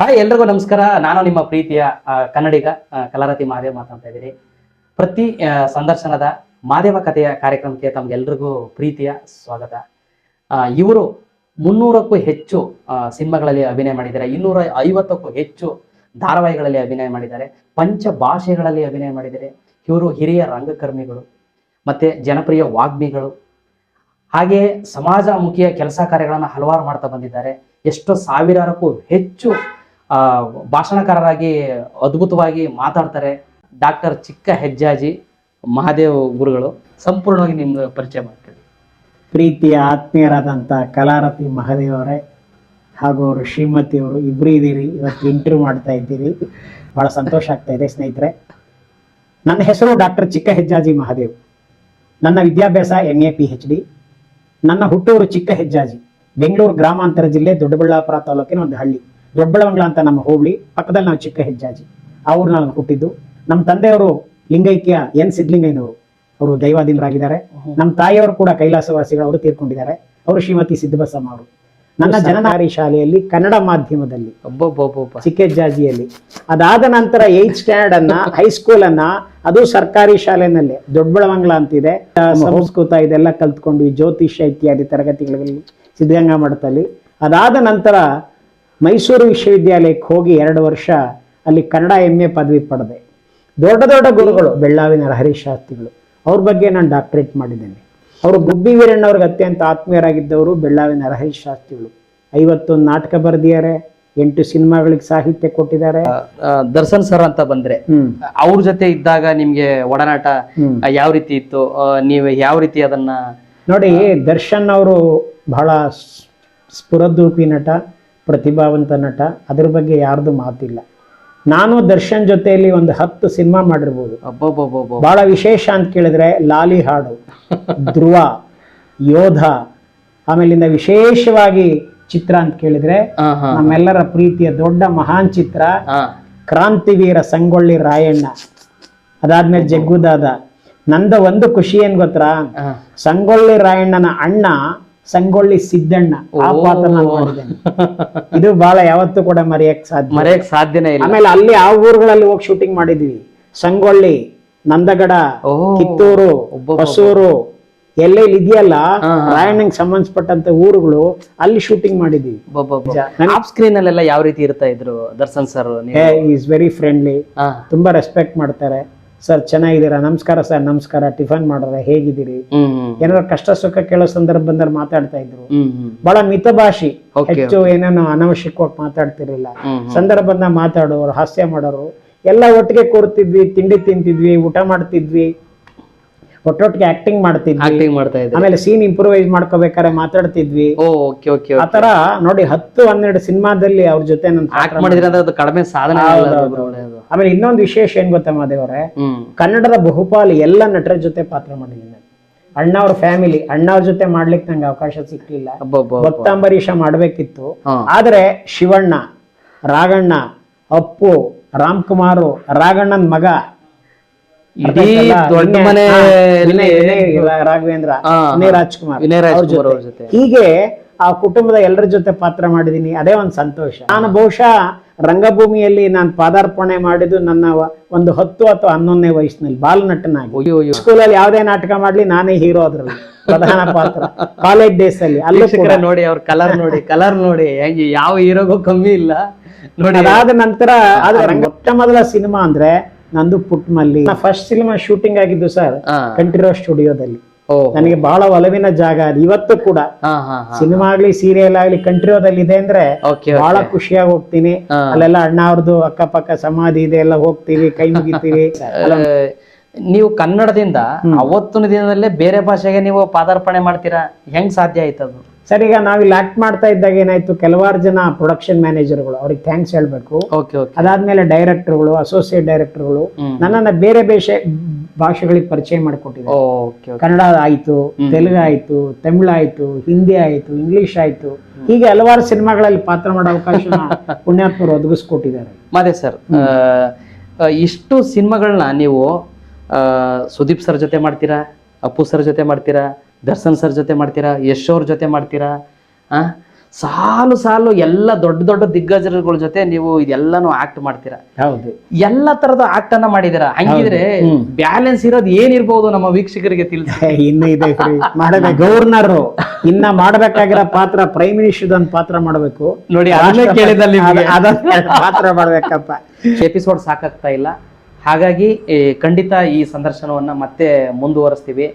Hi ಎಲ್ರಿಗೂ ನಮಸ್ಕಾರ. ನಾನು ನಿಮ್ಮ ಪ್ರೀತಿಯ ಕನ್ನಡಿಗ ಕಲಾರತಿ ಮಹಾದೇವ್ ಮಾತಾಡ್ತಾ ಇದ್ದೀನಿ. ಪ್ರತಿ ಸಂದರ್ಶನದ ಮಾದೇವ ಕಥೆಯ ಕಾರ್ಯಕ್ರಮಕ್ಕೆ ತಮ್ಗೆಲ್ರಿಗೂ ಪ್ರೀತಿಯ ಸ್ವಾಗತ. ಇವರು 300ಕ್ಕೂ ಹೆಚ್ಚು ಸಿನಿಮಾಗಳಲ್ಲಿ ಅಭಿನಯ ಮಾಡಿದ್ದಾರೆ, 250ಕ್ಕೂ ಹೆಚ್ಚು ಧಾರಾವಾಹಿಗಳಲ್ಲಿ ಅಭಿನಯ ಮಾಡಿದ್ದಾರೆ, ಪಂಚ ಭಾಷೆಗಳಲ್ಲಿ ಅಭಿನಯ ಮಾಡಿದ್ದಾರೆ. ಇವರು ಹಿರಿಯ ರಂಗಕರ್ಮಿಗಳು ಮತ್ತೆ ಜನಪ್ರಿಯ ವಾಗ್ಮಿಗಳು, ಹಾಗೆಯೇ ಸಮಾಜಮುಖಿಯ ಕೆಲಸ ಕಾರ್ಯಗಳನ್ನು ಹಲವಾರು ಮಾಡ್ತಾ ಬಂದಿದ್ದಾರೆ. ಎಷ್ಟೋ ಸಾವಿರಾರಕ್ಕೂ ಹೆಚ್ಚು ಭಾಷಣಕಾರರಾಗಿ ಅದ್ಭುತವಾಗಿ ಮಾತಾಡ್ತಾರೆ. ಡಾಕ್ಟರ್ ಚಿಕ್ಕ ಹೆಜ್ಜಾಜಿ ಮಹಾದೇವ್ ಗುರುಗಳು, ಸಂಪೂರ್ಣವಾಗಿ ನಿಮ್ಗೆ ಪರಿಚಯ ಮಾಡ್ತೀವಿ. ಪ್ರೀತಿಯ ಆತ್ಮೀಯರಾದಂಥ ಕಲಾರತಿ ಮಹಾದೇವ್ ಅವರೇ ಹಾಗೂ ಅವರು ಶ್ರೀಮತಿಯವರು ಇಬ್ಬರು ಇದ್ದೀರಿ. ಇವತ್ತು ಇಂಟರ್ವ್ಯೂ ಮಾಡ್ತಾ ಇದ್ದೀರಿ, ಭಾಳ ಸಂತೋಷ ಆಗ್ತಾ ಇದೆ ಸ್ನೇಹಿತರೆ. ನನ್ನ ಹೆಸರು ಡಾಕ್ಟರ್ ಚಿಕ್ಕ ಹೆಜ್ಜಾಜಿ ಮಹಾದೇವ್. ನನ್ನ ವಿದ್ಯಾಭ್ಯಾಸ MA PhD. ನನ್ನ ಹುಟ್ಟೂರು ಚಿಕ್ಕ ಹೆಜ್ಜಾಜಿ, ಬೆಂಗಳೂರು ಗ್ರಾಮಾಂತರ ಜಿಲ್ಲೆ, ದೊಡ್ಡಬಳ್ಳಾಪುರ ತಾಲೂಕಿನ ಒಂದು ಹಳ್ಳಿ. ದೊಡ್ಡಬಳ್ಳವಂಗ್ಲ ಅಂತ ನಮ್ಮ ಹೋಬಳಿ, ಪಕ್ಕದಲ್ಲಿ ನಾವು ಚಿಕ್ಕ ಹೆಜ್ಜಾಜಿ. ಆ ಊರು ನಾನು ಹುಟ್ಟಿದ್ದು. ನಮ್ಮ ತಂದೆಯವರು ಲಿಂಗೈಕ್ಯ N ಸಿದ್ಧಲಿಂಗಯ್ಯನವರು, ಅವರು ದೈವಾಧೀನರಾಗಿದ್ದಾರೆ. ನಮ್ಮ ತಾಯಿಯವರು ಕೂಡ ಕೈಲಾಸವಾಸಿಗಳು, ಅವರು ತೀರ್ಕೊಂಡಿದ್ದಾರೆ. ಅವರು ಶ್ರೀಮತಿ ಸಿದ್ದಬಸಮ್ಮ ಅವರು. ನನ್ನ ಜನನಾರಿ ಶಾಲೆಯಲ್ಲಿ ಕನ್ನಡ ಮಾಧ್ಯಮದಲ್ಲಿ ಚಿಕ್ಕೆಜ್ಜಾಜಿಯಲ್ಲಿ, ಅದಾದ ನಂತರ 8th ಸ್ಟ್ಯಾಂಡರ್ಡ್ ಅನ್ನ, ಹೈಸ್ಕೂಲ್ ಅನ್ನ, ಅದು ಸರ್ಕಾರಿ ಶಾಲೆನಲ್ಲೇ ದೊಡ್ಡಬಳ್ಳವಂಗ್ಲ ಅಂತಿದೆ, ಸಂಸ್ಕೃತ ಇದೆಲ್ಲ ಕಲ್ತ್ಕೊಂಡ್ವಿ, ಜ್ಯೋತಿಷ್ಯ ಇತ್ಯಾದಿ ತರಗತಿಗಳಲ್ಲಿ ಸಿದ್ಧಗಂಗಾ ಮಠದಲ್ಲಿ. ಅದಾದ ನಂತರ ಮೈಸೂರು ವಿಶ್ವವಿದ್ಯಾಲಯಕ್ಕೆ ಹೋಗಿ 2 ವರ್ಷ ಅಲ್ಲಿ ಕನ್ನಡ MA ಪದವಿ ಪಡೆದೆ. ದೊಡ್ಡ ದೊಡ್ಡ ಗುರುಗಳು, ಬೆಳ್ಳಾವಿನ ಹರೀಶ್ ಶಾಸ್ತ್ರಿಗಳು, ಅವ್ರ ಬಗ್ಗೆ ನಾನು ಡಾಕ್ಟರೇಟ್ ಮಾಡಿದ್ದೇನೆ. ಅವರು ಗುಬ್ಬಿ ವೀರಣ್ಣವ್ರಿಗೆ ಅತ್ಯಂತ ಆತ್ಮೀಯರಾಗಿದ್ದವರು ಬೆಳ್ಳಾವಿನ ಹರೀಶ್ ಶಾಸ್ತ್ರಿಗಳು. 51 ನಾಟಕ ಬರೆದಿದ್ದಾರೆ, 8 ಸಿನಿಮಾಗಳಿಗೆ ಸಾಹಿತ್ಯ ಕೊಟ್ಟಿದ್ದಾರೆ. ದರ್ಶನ್ ಸರ್ ಅಂತ ಬಂದ್ರೆ, ಅವ್ರ ಜೊತೆ ಇದ್ದಾಗ ನಿಮ್ಗೆ ಒಡನಾಟ ಯಾವ ರೀತಿ ಇತ್ತು? ನೀವು ಯಾವ ರೀತಿ ಅದನ್ನ ನೋಡಿ, ದರ್ಶನ್ ಅವರು ಬಹಳ ಸ್ಫುರದ್ರೂಪಿ ನಟ, ಪ್ರತಿಭಾವಂತ ನಟ, ಅದ್ರ ಬಗ್ಗೆ ಯಾರ್ದು ಮಾತಿಲ್ಲ. ನಾನು ದರ್ಶನ್ ಜೊತೆಯಲ್ಲಿ ಒಂದು 10 ಸಿನಿಮಾ ಮಾಡಿರ್ಬೋದು. ಬಹಳ ವಿಶೇಷ ಅಂತ ಕೇಳಿದ್ರೆ ಲಾಲಿ ಹಾಡು, ಧ್ರುವ, ಯೋಧ, ಆಮೇಲಿಂದ ವಿಶೇಷವಾಗಿ ಚಿತ್ರ ಅಂತ ಕೇಳಿದ್ರೆ ನಮ್ಮೆಲ್ಲರ ಪ್ರೀತಿಯ ದೊಡ್ಡ ಮಹಾನ್ ಚಿತ್ರ ಕ್ರಾಂತಿವೀರ ಸಂಗೊಳ್ಳಿ ರಾಯಣ್ಣ. ಅದಾದ್ಮೇಲೆ ಜಗ್ಗುದಾದ. ನಂದ ಒಂದು ಖುಷಿ ಏನ್ ಗೊತ್ತಾ, ಸಂಗೊಳ್ಳಿ ರಾಯಣ್ಣನ ಅಣ್ಣ ಸಂಗೊಳ್ಳಿ ಸಿದ್ದಣ್ಣ, ಆ ಪಾತ್ರ ನಾನು ಮಾಡಿದ್ದೇನೆ. ಇದು ಬಹಳ ಯಾವತ್ತೂ ಕೂಡ ಮರೆಯಕ್ ಸಾಧ್ಯನೇ ಇಲ್ಲ. ಆಮೇಲೆ ಅಲ್ಲಿ ಆ ಊರುಗಳಲ್ಲಿ ಹೋಗಿ ಶೂಟಿಂಗ್ ಮಾಡಿದ್ವಿ. ಸಂಗೊಳ್ಳಿ, ನಂದಗಡ, ಕಿತ್ತೂರು, ಹೊಸೂರು ಎಲ್ಲೆಲ್ಲಿ ಇದೆಯಲ್ಲ ರಾಯಣ್ಣಂಗೆ ಸಂಬಂಧಪಟ್ಟಂತ ಊರುಗಳು, ಅಲ್ಲಿ ಶೂಟಿಂಗ್ ಮಾಡಿದ್ವಿ. ಆಫ್ ಸ್ಕ್ರೀನ್ ಅಲ್ಲೆಲ್ಲ ಯಾವ ರೀತಿ ಇರ್ತಾ ಇದ್ರು Darshan sir? Is very friendly, ತುಂಬಾ ರೆಸ್ಪೆಕ್ಟ್ ಮಾಡ್ತಾರೆ. ಸರ್ ಚೆನ್ನಾಗಿದ್ದೀರಾ? ನಮಸ್ಕಾರ ಸರ್. ನಮಸ್ಕಾರ. ಟಿಫನ್ ಮಾಡ್ರೆ? ಹೇಗಿದ್ದೀರಿ? ಏನಾದ್ರು ಕಷ್ಟ ಸುಖ ಕೇಳೋ ಸಂದರ್ಭ ಬಂದ್ರೆ ಮಾತಾಡ್ತಾ ಇದ್ರು. ಬಹಳ ಮಿತಭಾಷಿ, ಹೆಚ್ಚು ಏನೇನು ಅನವಶ್ಯಕವಾಗಿ ಮಾತಾಡ್ತಿರ್ಲಿಲ್ಲ. ಸಂದರ್ಭ ಬಂದ ಮಾತಾಡೋರು, ಹಾಸ್ಯ ಮಾಡೋರು. ಎಲ್ಲ ಒಟ್ಟಿಗೆ ಕೂರ್ತಿದ್ವಿ, ತಿಂಡಿ ತಿಂತಿದ್ವಿ, ಊಟ ಮಾಡ್ತಿದ್ವಿ, ಒಟ್ಟೊಟ್ಟಿಗೆ ಆಕ್ಟಿಂಗ್ ಮಾಡ್ತಿದ್ವಿ. ಆಮೇಲೆ ಸೀನ್ ಇಂಪ್ರೂವೈಸ್ ಮಾಡ್ಕೋಬೇಕಾದ್ರೆ ಮಾತಾಡ್ತಿದ್ವಿ. ಆತರ ನೋಡಿ 10-12 ಸಿನಿಮಾದಲ್ಲಿ ಅವ್ರ ಜೊತೆ ಕಡಿಮೆ ಸಾಧನೆ. ಆಮೇಲೆ ಇನ್ನೊಂದು ವಿಶೇಷ ಏನ್ ಗೊತ್ತಾ ಮಾದೇವ್ರೆ, ಕನ್ನಡದ ಬಹುಪಾಲು ಎಲ್ಲ ನಟರ ಜೊತೆ ಪಾತ್ರ ಮಾಡಿದ್ದೀನಿ. ಅಣ್ಣವ್ರ ಫ್ಯಾಮಿಲಿ, ಅಣ್ಣವ್ರ ಜೊತೆ ಮಾಡ್ಲಿಕ್ಕೆ ನಂಗೆ ಅವಕಾಶ ಸಿಕ್ಲಿಲ್ಲ. ಭಕ್ತಾಂಬರೀಷ ಮಾಡ್ಬೇಕಿತ್ತು, ಆದ್ರೆ ಶಿವಣ್ಣ, ರಾಘಣ್ಣ, ಅಪ್ಪು, ರಾಮ್ಕುಮಾರ್, ರಾಘಣ್ಣನ್ ಮಗ, ರಾಘವೇಂದ್ರ, ರಾಜ್ಕುಮಾರ್, ಹೀಗೆ ಆ ಕುಟುಂಬದ ಎಲ್ಲರ ಜೊತೆ ಪಾತ್ರ ಮಾಡಿದೀನಿ. ಅದೇ ಒಂದು ಸಂತೋಷ. ನಾನು ಬಹುಶಃ ರಂಗಭೂಮಿಯಲ್ಲಿ ನಾನು ಪಾದಾರ್ಪಣೆ ಮಾಡಿದ್ದು ನನ್ನ ಒಂದು 10 ಅಥವಾ 11ನೇ ವಯಸ್ಸಿನಲ್ಲಿ ಬಾಲ್ ನಟನಾಗಿ. ಸ್ಕೂಲಲ್ಲಿ ಯಾವ್ದೇ ನಾಟಕ ಮಾಡ್ಲಿ ನಾನೇ ಹೀರೋ, ಅದ್ರಲ್ಲಿ ಪ್ರಧಾನ ಪಾತ್ರ. ಕಾಲೇಜ್ ಡೇಸ್ ಅಲ್ಲಿ ಅಲ್ಲೂ ನೋಡಿ, ಅವ್ರ ಕಲರ್ ನೋಡಿ ಯಾವ ಹೀರೋಗೂ ಕಮ್ಮಿ ಇಲ್ಲ ನೋಡಿ. ಅದಾದ ನಂತರ ಆದ್ರೆ ಮೊಟ್ಟ ಮೊದಲ ಸಿನಿಮಾ ಅಂದ್ರೆ ನಂದು ಪುಟ್ಮಲ್ಲಿ. ಫಸ್ಟ್ ಸಿನಿಮಾ ಶೂಟಿಂಗ್ ಆಗಿದ್ದು ಸರ್ ಕಂಠೀರವ ಸ್ಟುಡಿಯೋದಲ್ಲಿ. ನನಗೆ ಬಹಳ ಒಲವಿನ ಜಾಗ ಅದು. ಇವತ್ತು ಕೂಡ ಸಿನಿಮಾ ಆಗ್ಲಿ ಸೀರಿಯಲ್ ಆಗ್ಲಿ ಕಂಠೀರವದಲ್ಲಿ ಇದೆ ಅಂದ್ರೆ ಬಹಳ ಖುಷಿಯಾಗಿ ಹೋಗ್ತೀನಿ. ಅಲ್ಲೆಲ್ಲ ಅಣ್ಣ ಅವ್ರದ್ದು ಅಕ್ಕಪಕ್ಕ ಸಮಾಧಿ ಇದೆ, ಎಲ್ಲ ಹೋಗ್ತೀವಿ, ಕೈ ಮುಗಿತೀವಿ. ನೀವು ಕನ್ನಡದಿಂದ ಅವತ್ತಿನ ದಿನದಲ್ಲೇ ಬೇರೆ ಭಾಷೆಗೆ ನೀವು ಪಾದಾರ್ಪಣೆ ಮಾಡ್ತೀರಾ? ಹೆಂಗ್ ಸಾಧ್ಯ ಆಯ್ತದು? ಸರ್, ಈಗ ನಾವಿಲ್ಲಿ ಆಕ್ಟ್ ಮಾಡ್ತಾ ಇದ್ದಾಗ ಏನಾಯ್ತು, ಕೆಲವಾರು ಜನ ಪ್ರೊಡಕ್ಷನ್ ಮ್ಯಾನೇಜರ್ಗಳು, ಅವ್ರಿಗೆ ಥ್ಯಾಂಕ್ಸ್ ಹೇಳ್ಬೇಕು. ಅದಾದ್ಮೇಲೆ ಡೈರೆಕ್ಟರ್ಗಳು, ಅಸೋಸಿಯೇಟ್ ಡೈರೆಕ್ಟರ್ಗಳು ನನ್ನನ್ನ ಬೇರೆ ಭಾಷೆಗಳಿಗೆ ಪರಿಚಯ ಮಾಡಿಕೊಟ್ಟಿದ್ದಾರೆ. ಕನ್ನಡ ಆಯ್ತು, ತೆಲುಗು ಆಯ್ತು, ತಮಿಳು ಆಯ್ತು, ಹಿಂದಿ ಆಯ್ತು, ಇಂಗ್ಲಿಷ್ ಆಯ್ತು, ಹೀಗೆ ಹಲವಾರು ಸಿನಿಮಾಗಳಲ್ಲಿ ಪಾತ್ರ ಮಾಡೋ ಅವಕಾಶ ಪುಣ್ಯಾತ್ಮರು ಒದಗಿಸ್ಕೊಟ್ಟಿದ್ದಾರೆ. ಮತ್ತೆ ಸರ್, ಇಷ್ಟು ಸಿನಿಮಾಗಳನ್ನ ನೀವು ಸುದೀಪ್ ಸರ್ ಜೊತೆ ಮಾಡ್ತೀರಾ, ಅಪ್ಪು ಸರ್ ಜೊತೆ ಮಾಡ್ತೀರಾ, ದರ್ಶನ್ ಸರ್ ಜೊತೆ ಮಾಡ್ತೀರಾ, ಯಶ್ ಅವ್ರ ಜೊತೆ ಮಾಡ್ತೀರಾ, ಸಾಲು ಸಾಲು ಎಲ್ಲ ದೊಡ್ಡ ದೊಡ್ಡ ದಿಗ್ಗಜರುಗಳ ಜೊತೆ ನೀವು ಇದೆಲ್ಲಾನು ಆಕ್ಟ್ ಮಾಡ್ತೀರಾ, ಹೌದು. ಎಲ್ಲ ತರದ ಆಕ್ಟ್ ಅನ್ನ ಮಾಡಿದಿರಾ. ಹಂಗಿದ್ರೆ ಬ್ಯಾಲೆನ್ಸ್ ಇರೋದು ಏನಿರ್ಬೋದು ನಮ್ಮ ವೀಕ್ಷಕರಿಗೆ ತಿಳಿಸಿ. ಇನ್ನು ಇದೆ ಮಾಡಬೇಕು. ಗವರ್ನರ್ ಇನ್ನ ಮಾಡ್ಬೇಕಾಗಿರೋ ಪಾತ್ರ ಪ್ರೈಮ್ ಮಿನಿಸ್ಟರ್ ಒಂದು ಪಾತ್ರ ಮಾಡಬೇಕು ನೋಡಿ, ಅದನ್ನೇ ಕೇಳಿದಲ್ಲಿ ಅದನ್ನ ಪಾತ್ರ ಮಾಡ್ಬೇಕಪ್ಪ. ಎಪಿಸೋಡ್ ಸಾಕಾಗ್ತಾ ಇಲ್ಲ, ಹಾಗಾಗಿ ಖಂಡಿತ ಈ ಸಂದರ್ಶನವನ್ನ ಮತ್ತೆ ಮುಂದುವರಿಸ್ತೀವಿ.